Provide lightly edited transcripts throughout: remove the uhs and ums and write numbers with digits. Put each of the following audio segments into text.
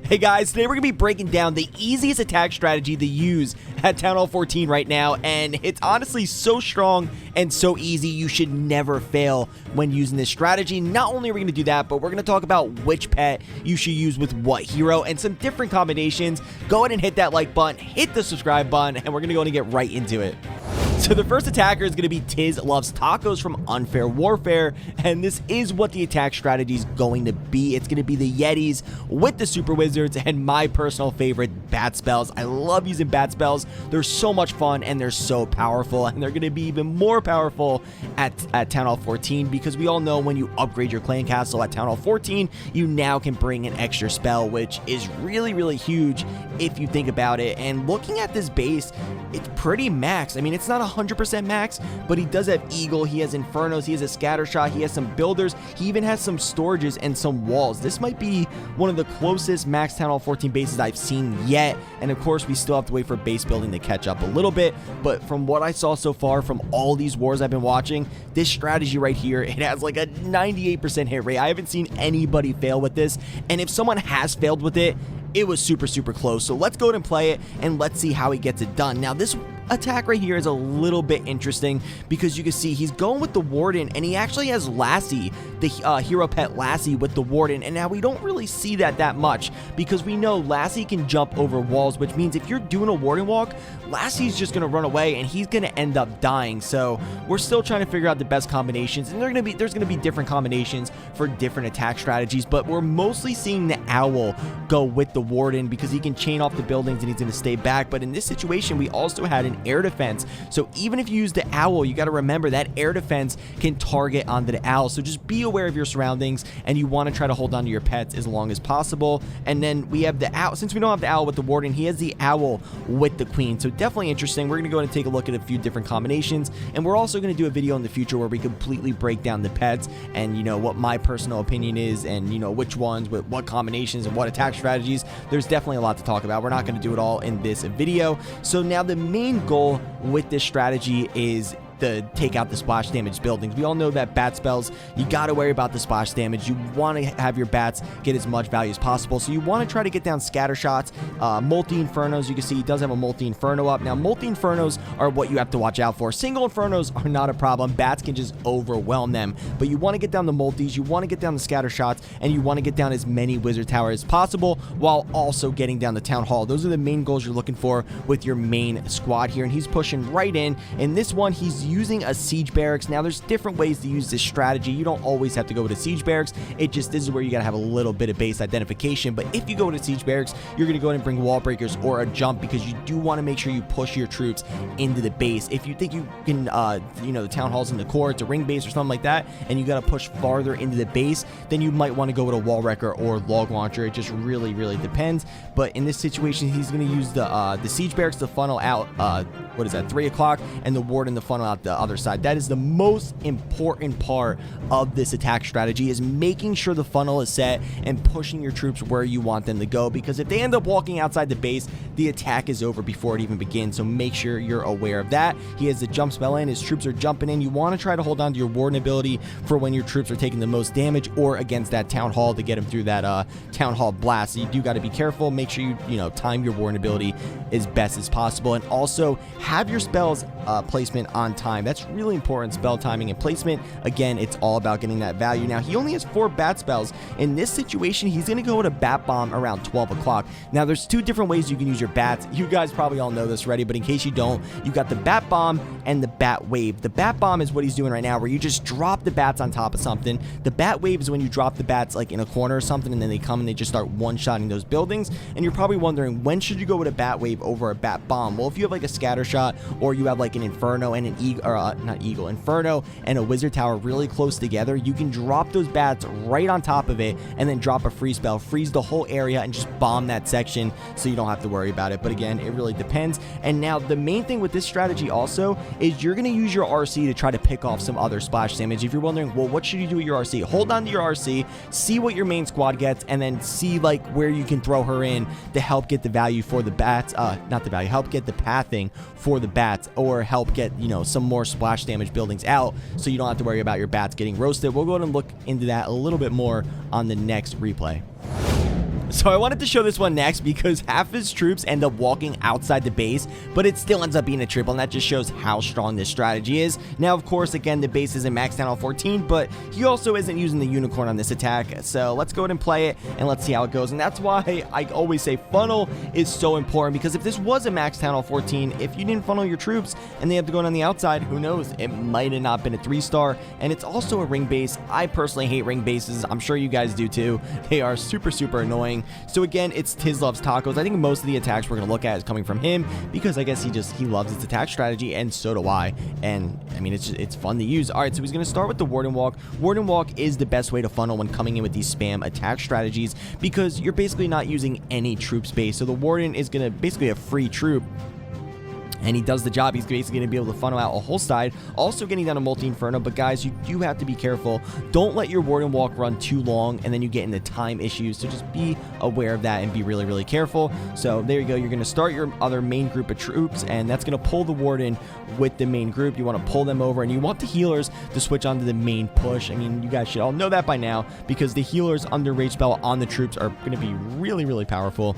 Hey guys, today we're going to be breaking down the easiest attack strategy to use at Town Hall 14 right now, and it's honestly so strong and so easy you should never fail when using this strategy. Not only are we going to do that, but we're going to talk about which pet you should use with what hero and some different combinations. Go ahead and hit that like button, hit the subscribe button, and we're going to go ahead and get right into it. So the first attacker is going to be Tiz Loves Tacos from Unfair Warfare, and this is what the attack strategy is going to be. It's going to be the Yetis with the Super Wizards and my personal favorite, Bat Spells. I love using Bat Spells. They're so much fun and they're so powerful, and they're going to be even more powerful at Town Hall 14 because we all know when you upgrade your clan castle at Town Hall 14, you now can bring an extra spell, which is really, really huge if you think about it. And looking at this base, it's pretty max. I mean, it's not 100% max, but he does have Eagle, he has Infernos, he has a Scatter Shot, he has some builders, he even has some storages and some walls. This might be one of the closest max Town Hall 14 bases I've seen yet, and of course we still have to wait for base building to catch up a little bit, but from what I saw so far from all these wars I've been watching, this strategy right here, it has like a 98% hit rate. I haven't seen anybody fail with this, and if someone has failed with it, it was super close. So let's go ahead and play it, and let's see how he gets it done. Now this attack right here is a little bit interesting because you can see he's going with the Warden, and he actually has Lassie, the hero pet Lassie with the Warden, and now we don't really see that much because we know Lassie can jump over walls, which means if you're doing a Warden walk, Lassie's just going to run away and he's going to end up dying. So we're still trying to figure out the best combinations, and there's going to be different combinations for different attack strategies, but we're mostly seeing the Owl go with the Warden because he can chain off the buildings and he's going to stay back. But in this situation, we also had an air defense, so even if you use the Owl, you got to remember that air defense can target onto the Owl, so just be aware of your surroundings, and you want to try to hold on to your pets as long as possible. And then we have the Owl. Since we don't have the Owl with the Warden, he has the Owl with the Queen, so definitely interesting. We're going to go ahead and take a look at a few different combinations, and we're also going to do a video in the future where we completely break down the pets and, you know, what my personal opinion is, and, you know, which ones with what combinations and what attack strategies. There's definitely a lot to talk about. We're not going to do it all in this video. So now the main goal with this strategy is to take out the splash damage buildings. We all know that bat spells, you got to worry about the splash damage. You want to have your bats get as much value as possible, so you want to try to get down scatter shots, multi-infernos. You can see he does have a multi-inferno up. Now multi-infernos are what you have to watch out for. Single infernos are not a problem. Bats can just overwhelm them, but you want to get down the multis, you want to get down the scatter shots, and you want to get down as many wizard towers as possible while also getting down the town hall. Those are the main goals you're looking for with your main squad here, and he's pushing right in. In this one, he's using a siege barracks. Now there's different ways to use this strategy. You don't always have to go with a siege barracks. This is where you got to have a little bit of base identification, but if you go with a siege barracks, you're going to go ahead and bring wall breakers or a jump because you do want to make sure you push your troops into the base. If you think you can, you know, the town halls in the core, it's a ring base or something like that, and you got to push farther into the base, then you might want to go with a wall wrecker or log launcher. It just really depends. But in this situation, he's going to use the siege barracks to funnel out, what is that, 3 o'clock, and the Warden to funnel out the other side. That is the most important part of this attack strategy, is making sure the funnel is set and pushing your troops where you want them to go, because if they end up walking outside the base, the attack is over before it even begins. So make sure you're aware of that. He has the jump spell in, his troops are jumping in. You want to try to hold on to your Warden ability for when your troops are taking the most damage or against that town hall to get him through that town hall blast. So you do got to be careful. Make sure you know, time your Warden ability as best as possible, and also have your spells placement on time. That's really important. Spell timing and placement, again, it's all about getting that value. Now he only has 4 bat spells. In this situation, he's going to go with a bat bomb around 12 o'clock. Now there's 2 different ways you can use your bats. You guys probably all know this already, but in case you don't, you got the bat bomb and the bat wave. The bat bomb is what he's doing right now, where you just drop the bats on top of something. The bat wave is when you drop the bats like in a corner or something, and then they come and they just start one-shotting those buildings. And you're probably wondering, when should you go with a bat wave over a bat bomb? Well, if you have like a scatter shot, or you have like an inferno and an inferno and a wizard tower really close together, you can drop those bats right on top of it and then drop a freeze spell, freeze the whole area, and just bomb that section so you don't have to worry about it. But again, it really depends. And now the main thing with this strategy also is you're going to use your RC to try to pick off some other splash damage. If you're wondering, well, what should you do with your RC? Hold on to your RC, see what your main squad gets, and then see like where you can throw her in to help get the value for the bats, not the value, help get the pathing for the bats, or help get, you know, some more splash damage buildings out so you don't have to worry about your bats getting roasted. We'll go ahead and look into that a little bit more on the next replay. So I wanted to show this one next because half his troops end up walking outside the base, but it still ends up being a triple, and that just shows how strong this strategy is. Now, of course, again, the base isn't maxed out on 14, but he also isn't using the unicorn on this attack. So let's go ahead and play it, and let's see how it goes. And that's why I always say funnel is so important, because if this was a maxed out on 14, if you didn't funnel your troops and they have to go on the outside, who knows? It might have not been a 3-star, and it's also a ring base. I personally hate ring bases. I'm sure you guys do too. They are super, super annoying. So again, it's Tiz Loves Tacos. I think most of the attacks we're going to look at is coming from him because I guess he loves its attack strategy, and so do I. And I mean, it's fun to use. All right, so he's going to start with the Warden Walk. Warden Walk is the best way to funnel when coming in with these spam attack strategies because you're basically not using any troop space. So the Warden is going to basically a free troop, and he does the job. He's basically going to be able to funnel out a whole side, also getting down a multi-inferno. But guys, you do have to be careful. Don't let your Warden Walk run too long, and then you get into time issues. So just be aware of that and be really, really careful. So there you go. You're going to start your other main group of troops, and that's going to pull the Warden with the main group. You want to pull them over, and you want the healers to switch onto the main push. I mean, you guys should all know that by now because the healers under Rage Spell on the troops are going to be really, really powerful,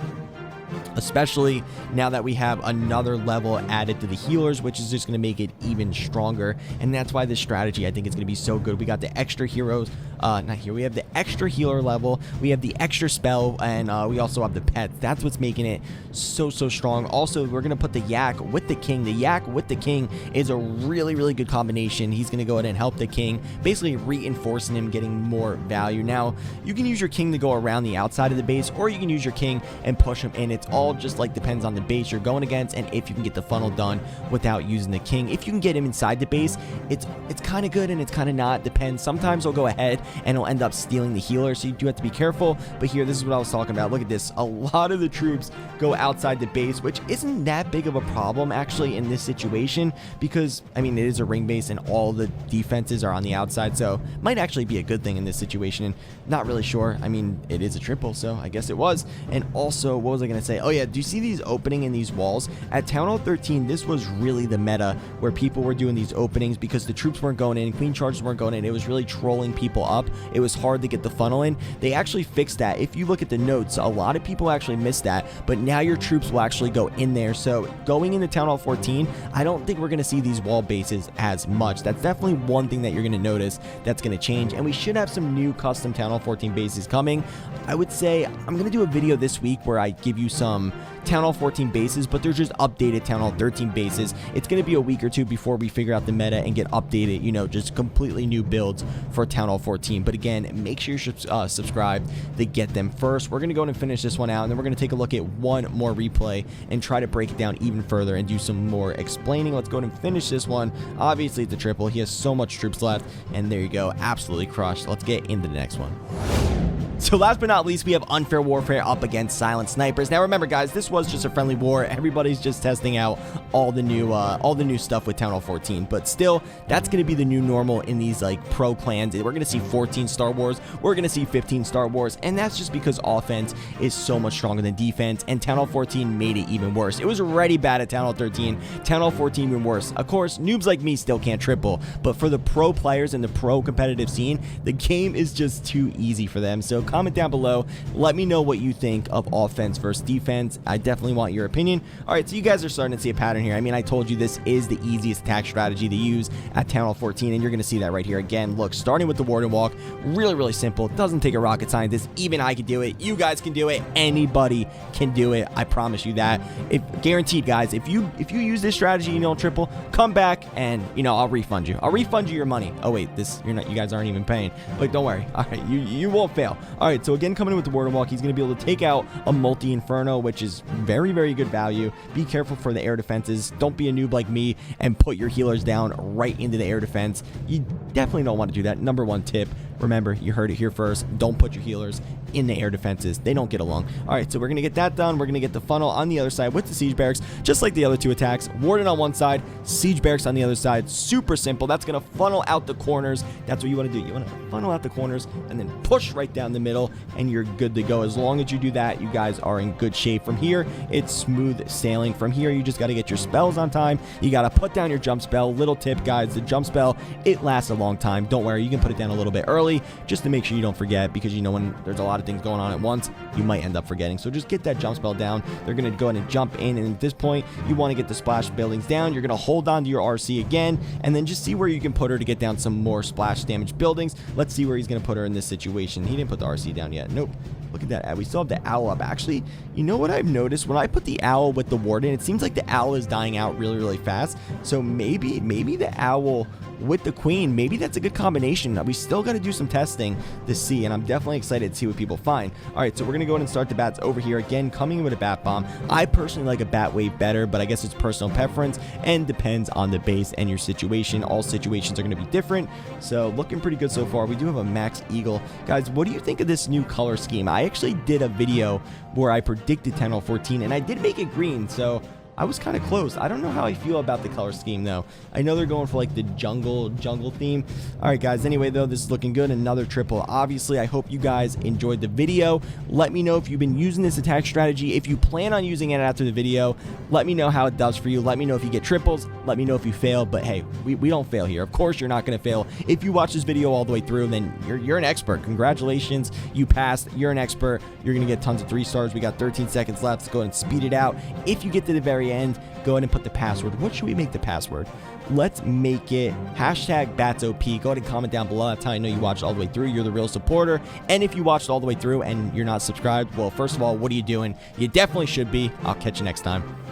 especially now that we have another level added to the healers, which is just going to make it even stronger. And that's why this strategy, I think, is going to be so good. We got the extra heroes, we have the extra healer level, we have the extra spell, and we also have the pets. That's what's making it so strong. Also, we're going to put the yak with the king. The yak with the king is a really, really good combination. He's going to go ahead and help the king, basically reinforcing him, getting more value. Now, you can use your king to go around the outside of the base, or you can use your king and push him in. It's all just like depends on the base you're going against and if you can get the funnel done without using the king. If you can get him inside the base, it's kind of good and it's kind of not. Depends. Sometimes he'll go ahead and he'll end up stealing the healer, so you do have to be careful. But here, this is what I was talking about. Look at this. A lot of the troops go outside the base, which isn't that big of a problem actually in this situation because, I mean, it is a ring base and all the defenses are on the outside, so might actually be a good thing in this situation. And not really sure. I mean, it is a triple, so I guess it was. And also, what was I going to say? Oh yeah, do you see these opening in these walls? At Town Hall 13, this was really the meta where people were doing these openings because the troops weren't going in, queen charges weren't going in. It was really trolling people up. It was hard to get the funnel in. They actually fixed that. If you look at the notes, a lot of people actually missed that, but now your troops will actually go in there. So going into Town Hall 14, I don't think we're going to see these wall bases as much. That's definitely one thing that you're going to notice that's going to change, and we should have some new custom Town Hall 14 bases coming. I would say I'm going to do a video this week where I give you some Town Hall 14 bases, but they're just updated Town Hall 13 bases. It's going to be a week or two before we figure out the meta and get updated, you know, just completely new builds for Town Hall 14. But again, make sure you're subscribed to get them first. We're going to go and finish this one out, and then we're going to take a look at one more replay and try to break it down even further and do some more explaining. Let's go and finish this one. Obviously, it's a triple. He has so much troops left, and there you go. Absolutely crushed. Let's get into the next one. So last but not least, we have Unfair Warfare up against Silent Snipers. Now remember, guys, this was just a friendly war. Everybody's just testing out all the new stuff with Town Hall 14. But still, that's going to be the new normal in these like pro clans. We're going to see 14 Star Wars. We're going to see 15 Star Wars, and that's just because offense is so much stronger than defense. And Town Hall 14 made it even worse. It was already bad at Town Hall 13. Town Hall 14 even worse. Of course, noobs like me still can't triple, but for the pro players in the pro competitive scene, the game is just too easy for them. So comment down below, let me know what you think of offense versus defense. I definitely want your opinion. All right, so you guys are starting to see a pattern here. I mean, I told you this is the easiest attack strategy to use at Town Hall 14, and you're going to see that right here again. Look, starting with the Warden Walk, really simple. It doesn't take a rocket scientist. Even I can do it. You guys can do it. Anybody can do it. I promise you that. Guaranteed, guys. If you use this strategy, you know, triple, come back and, you know, I'll refund you. I'll refund you your money. Oh wait, you guys aren't even paying. But don't worry. All right, you won't fail. All right, so again, coming in with the Warden Walk, he's going to be able to take out a multi-inferno, which is very good value. Be careful for the air defenses. Don't be a noob like me and put your healers down right into the air defense. You definitely don't want to do that. Number one tip. Remember, you heard it here first. Don't put your healers in the air defenses. They don't get along. All right, so we're going to get that done. We're going to get the funnel on the other side with the siege barracks, just like the other two attacks. Warden on one side, siege barracks on the other side. Super simple. That's going to funnel out the corners. That's what you want to do. You want to funnel out the corners and then push right down the middle, and you're good to go. As long as you do that, you guys are in good shape. From here, it's smooth sailing. From here, you just got to get your spells on time. You got to put down your jump spell. Little tip, guys, the jump spell, it lasts a long time. Don't worry, you can put it down a little bit early just to make sure you don't forget, because you know when there's a lot lot of things going on at once, you might end up forgetting. So just get that jump spell down. They're going to go ahead and jump in, and at this point, you want to get the splash buildings down. You're going to hold on to your RC again, and then just see where you can put her to get down some more splash damage buildings. Let's see where he's going to put her in this situation. He didn't put the RC down yet. Nope. Look at that. We still have the owl up. Actually, you know what I've noticed? When I put the owl with the warden, it seems like the owl is dying out really, really fast. So maybe the owl with the queen, maybe that's a good combination. We still got to do some testing to see, and I'm definitely excited to see what people find. All right, so we're going to go ahead and start the bats over here. Again, coming in with a bat bomb. I personally like a bat wave better, but I guess it's personal preference and depends on the base and your situation. All situations are going to be different, so looking pretty good so far. We do have a max eagle. Guys, what do you think of this new color scheme? I actually did a video where I predicted TH14, and I did make it green, so I was kind of close. I don't know how I feel about the color scheme, though. I know they're going for, like, the jungle theme. All right, guys. Anyway, though, this is looking good. Another triple. Obviously, I hope you guys enjoyed the video. Let me know if you've been using this attack strategy. If you plan on using it after the video, let me know how it does for you. Let me know if you get triples. Let me know if you fail. But, hey, we don't fail here. Of course, you're not going to fail. If you watch this video all the way through, then you're an expert. Congratulations. You passed. You're an expert. You're going to get tons of 3 stars. We got 13 seconds left. Let's go ahead and speed it out. If you get to the very end, go ahead and put the password. What should we make the password? Let's make it #BatsOP. Go ahead and comment down below. That's how I know you watched all the way through. You're the real supporter. And if you watched all the way through and you're not subscribed, well, first of all, what are you doing? You definitely should be. I'll catch you next time.